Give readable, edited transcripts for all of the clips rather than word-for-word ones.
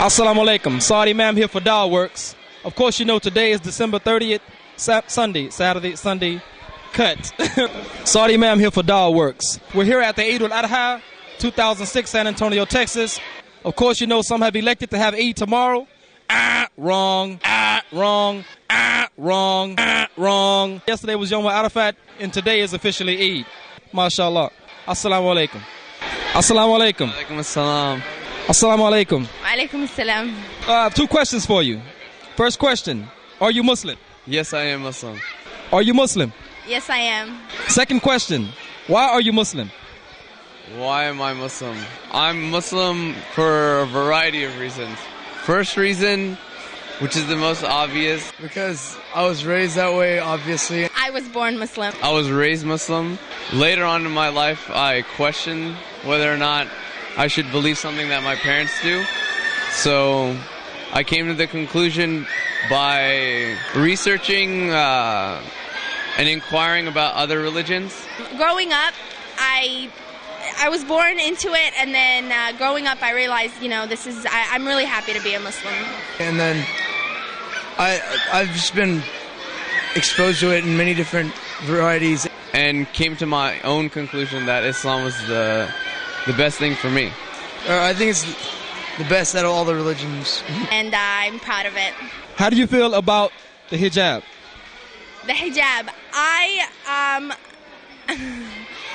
Assalamu alaikum. Saudi Ma'am here for dawahworks. Of course, you know today is December 30th, Saturday, Sunday, cut. Saudi Ma'am here for dawahworks. We're here at the Adha, 2006, San Antonio, Texas. Of course, you know some have elected to have Eid tomorrow. Wrong. Wrong. Yesterday was Yom Arafat, and today is officially Eid. MashaAllah. Assalamu alaikum. Assalamu alaikum. Alaikum assalam. Assalamu alaikum. Alaikum assalam. I have two questions for you. First question, are you Muslim? Yes, I am Muslim. Are you Muslim? Yes, I am. Second question, why are you Muslim? Why am I Muslim? I'm Muslim for a variety of reasons. First reason, which is the most obvious, because I was raised that way, obviously. I was born Muslim. I was raised Muslim. Later on in my life, I questioned whether or not I should believe something that my parents do. So I came to the conclusion by researching and inquiring about other religions. Growing up, I was born into it, and then growing up, I realized, I'm really happy to be a Muslim. And then I've just been exposed to it in many different varieties. And came to my own conclusion that Islam was the best thing for me. I think it's the best out of all the religions. And I'm proud of it. How do you feel about the hijab? The hijab,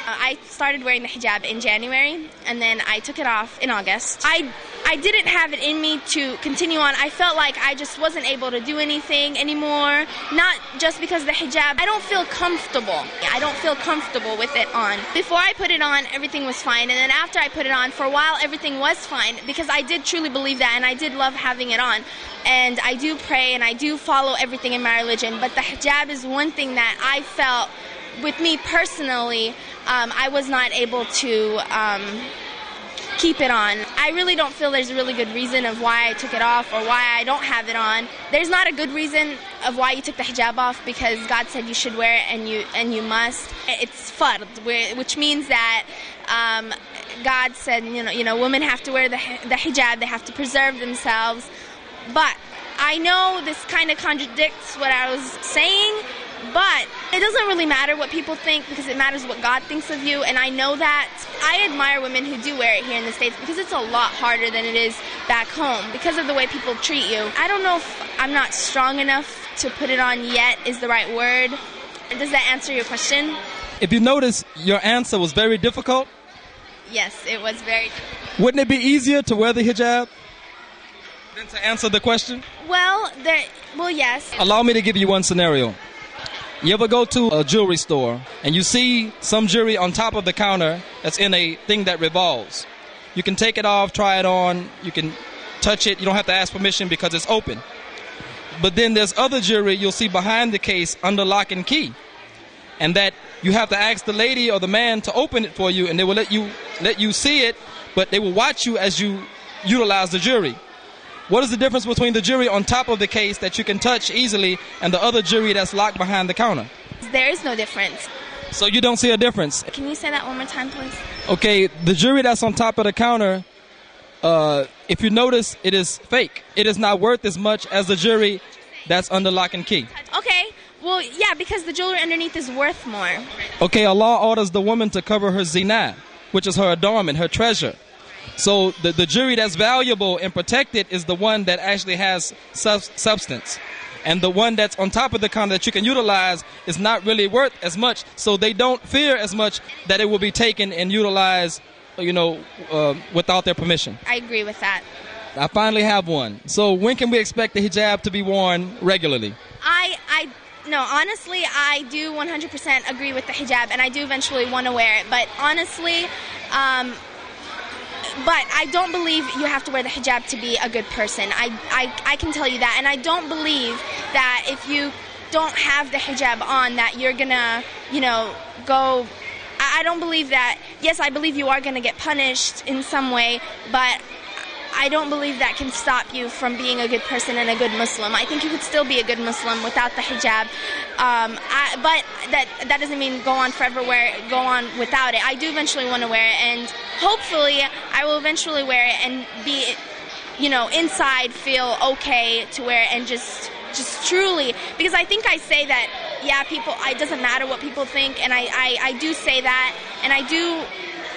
I started wearing the hijab in January, and then I took it off in August. I didn't have it in me to continue on. I felt like I just wasn't able to do anything anymore, not just because of the hijab. I don't feel comfortable. I don't feel comfortable with it on. Before I put it on, everything was fine, and then after I put it on, for a while, everything was fine, because I did truly believe that, and I did love having it on. And I do pray, and I do follow everything in my religion, but the hijab is one thing that I felt, with me personally, I was not able to keep it on. I really don't feel there's a really good reason of why I took it off or why I don't have it on. There's not a good reason of why you took the hijab off, because God said you should wear it, and you must. It's fard, which means that God said, women have to wear the hijab, they have to preserve themselves. But I know this kind of contradicts what I was saying, but it doesn't really matter what people think, because it matters what God thinks of you, and I know that. I admire women who do wear it here in the States, because it's a lot harder than it is back home because of the way people treat you. I don't know if I'm not strong enough to put it on yet is the right word. Does that answer your question? If you notice, your answer was very difficult. Yes, it was very difficult. Wouldn't it be easier to wear the hijab than to answer the question? Well, yes. Allow me to give you one scenario. You ever go to a jewelry store and you see some jewelry on top of the counter that's in a thing that revolves? You can take it off, try it on, you can touch it, you don't have to ask permission because it's open. But then there's other jewelry you'll see behind the case under lock and key, and that you have to ask the lady or the man to open it for you, and they will let you see it, but they will watch you as you utilize the jewelry. What is the difference between the jewelry on top of the case that you can touch easily and the other jewelry that's locked behind the counter? There is no difference. So you don't see a difference? Can you say that one more time, please? Okay, the jewelry that's on top of the counter, if you notice, it is fake. It is not worth as much as the jewelry that's under lock and key. Okay. Well, yeah, because the jewelry underneath is worth more. Okay, Allah orders the woman to cover her zinah, which is her adornment, her treasure. So the jewelry that's valuable and protected is the one that actually has substance. And the one that's on top of the counter that you can utilize is not really worth as much. So they don't fear as much that it will be taken and utilized, without their permission. I agree with that. I finally have one. So when can we expect the hijab to be worn regularly? No, honestly, I do 100% agree with the hijab, and I do eventually want to wear it. But honestly, but I don't believe you have to wear the hijab to be a good person. I can tell you that. And I don't believe that if you don't have the hijab on that you're going to, go... I don't believe that. Yes, I believe you are going to get punished in some way, but I don't believe that can stop you from being a good person and a good Muslim. I think you could still be a good Muslim without the hijab. But that doesn't mean go on forever go on without it. I do eventually want to wear it, and hopefully I will eventually wear it and be inside feel okay to wear it and just truly, because I think I say that, yeah, it doesn't matter what people think, and I do say that, and I do,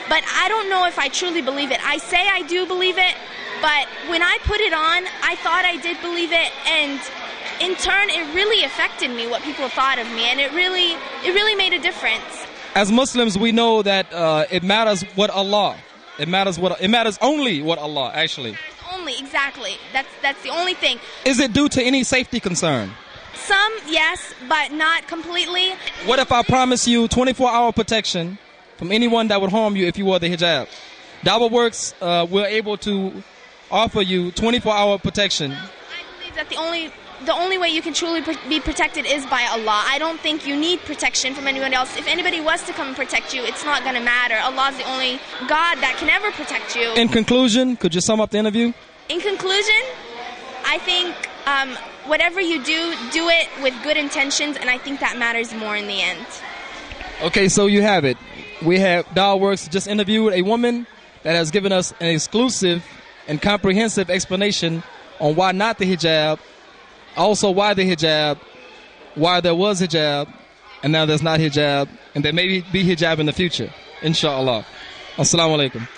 but I don't know if I truly believe it. I say I do believe it, but when I put it on, I thought I did believe it, and in turn, it really affected me, what people thought of me, and it really made a difference. As Muslims, we know that it matters what Allah. It matters only what Allah actually. Only, exactly. That's the only thing. Is it due to any safety concern? Some, yes, but not completely. What if I promise you 24-hour protection from anyone that would harm you if you wore the hijab? dawahworks, we're able to offer you 24-hour protection. I believe that the only way you can truly be protected is by Allah. I don't think you need protection from anyone else. If anybody was to come and protect you, it's not going to matter. Allah's the only God that can ever protect you. In conclusion, could you sum up the interview? In conclusion, I think whatever you do it with good intentions, and I think that matters more in the end. Okay, so you have it. We have dawahworks just interviewed a woman that has given us an exclusive and comprehensive explanation on why not the hijab, also why the hijab, why there was hijab, and now there's not hijab, and there may be hijab in the future, inshallah. Assalamu alaikum.